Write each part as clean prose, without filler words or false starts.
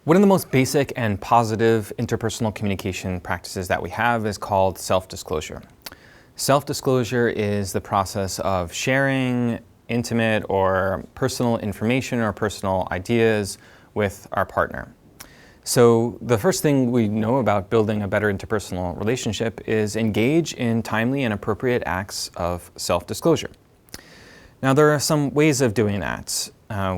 One of the most basic and positive interpersonal communication practices that we have is called self-disclosure. Self-disclosure is the process of sharing intimate or personal information or personal ideas with our partner. So the first thing we know about building a better interpersonal relationship is engage in timely and appropriate acts of self-disclosure. Now, there are some ways of doing that.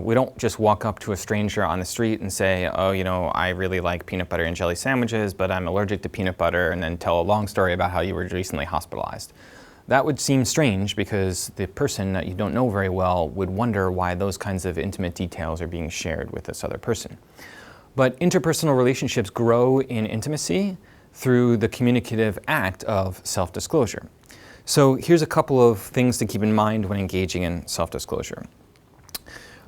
We don't just walk up to a stranger on the street and say, oh, I really like peanut butter and jelly sandwiches, but I'm allergic to peanut butter, and then tell a long story about how you were recently hospitalized. That would seem strange because the person that you don't know very well would wonder why those kinds of intimate details are being shared with this other person. But interpersonal relationships grow in intimacy through the communicative act of self-disclosure. So here's a couple of things to keep in mind when engaging in self-disclosure.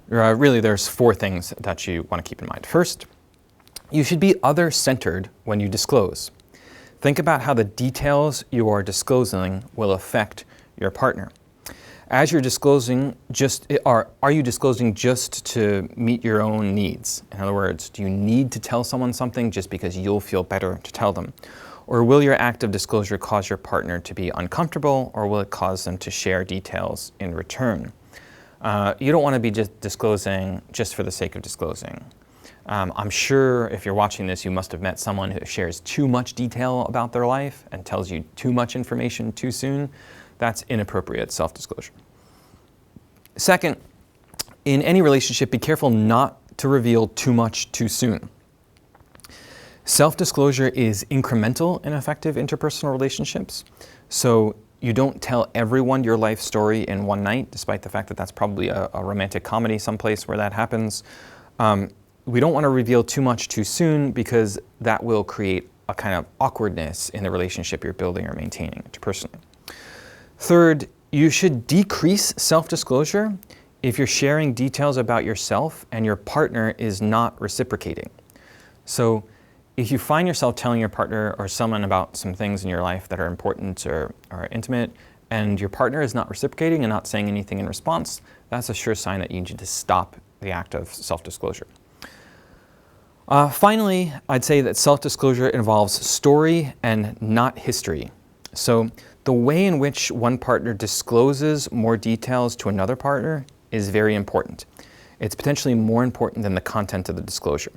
Really, there's four things that you want to keep in mind. First, you should be other-centered when you disclose. Think about how the details you are disclosing will affect your partner. As you're disclosing, are you disclosing just to meet your own needs? In other words, do you need to tell someone something just because you'll feel better to tell them? Or will your act of disclosure cause your partner to be uncomfortable, or will it cause them to share details in return? You don't want to be just disclosing just for the sake of disclosing. I'm sure if you're watching this, you must have met someone who shares too much detail about their life and tells you too much information too soon. That's inappropriate self-disclosure. Second, in any relationship, be careful not to reveal too much too soon. Self-disclosure is incremental in effective interpersonal relationships. So you don't tell everyone your life story in one night, despite the fact that that's probably a romantic comedy someplace where that happens. We don't want to reveal too much too soon because that will create a kind of awkwardness in the relationship you're building or maintaining interpersonally. Third, you should decrease self-disclosure if you're sharing details about yourself and your partner is not reciprocating. So if you find yourself telling your partner or someone about some things in your life that are important or intimate, and your partner is not reciprocating and not saying anything in response, that's a sure sign that you need to stop the act of self-disclosure. Finally, I'd say that self-disclosure involves story and not history. So the way in which one partner discloses more details to another partner is very important. It's potentially more important than the content of the disclosure.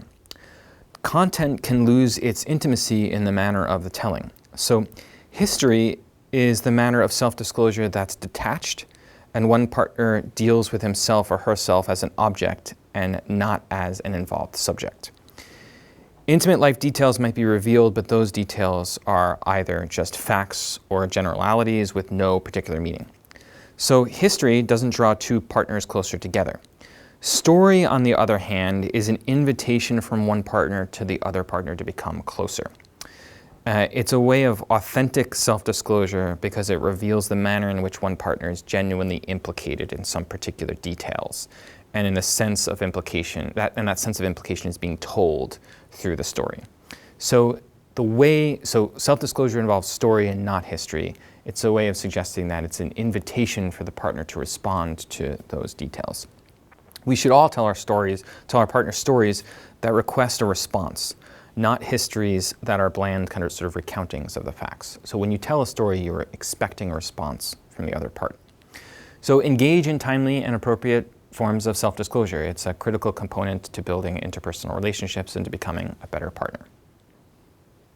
Content can lose its intimacy in the manner of the telling. So history is the manner of self-disclosure that's detached, and one partner deals with himself or herself as an object and not as an involved subject. Intimate life details might be revealed, but those details are either just facts or generalities with no particular meaning. So history doesn't draw two partners closer together. Story, on the other hand, is an invitation from one partner to the other partner to become closer. It's a way of authentic self-disclosure because it reveals the manner in which one partner is genuinely implicated in some particular details, and in a sense of implication, that sense of implication is being told through the story. So self-disclosure involves story and not history. It's a way of suggesting that it's an invitation for the partner to respond to those details. We should all tell our partner stories that request a response, not histories that are bland kind of sort of recountings of the facts. So when you tell a story, you're expecting a response from the other part. So engage in timely and appropriate forms of self-disclosure. It's a critical component to building interpersonal relationships and to becoming a better partner.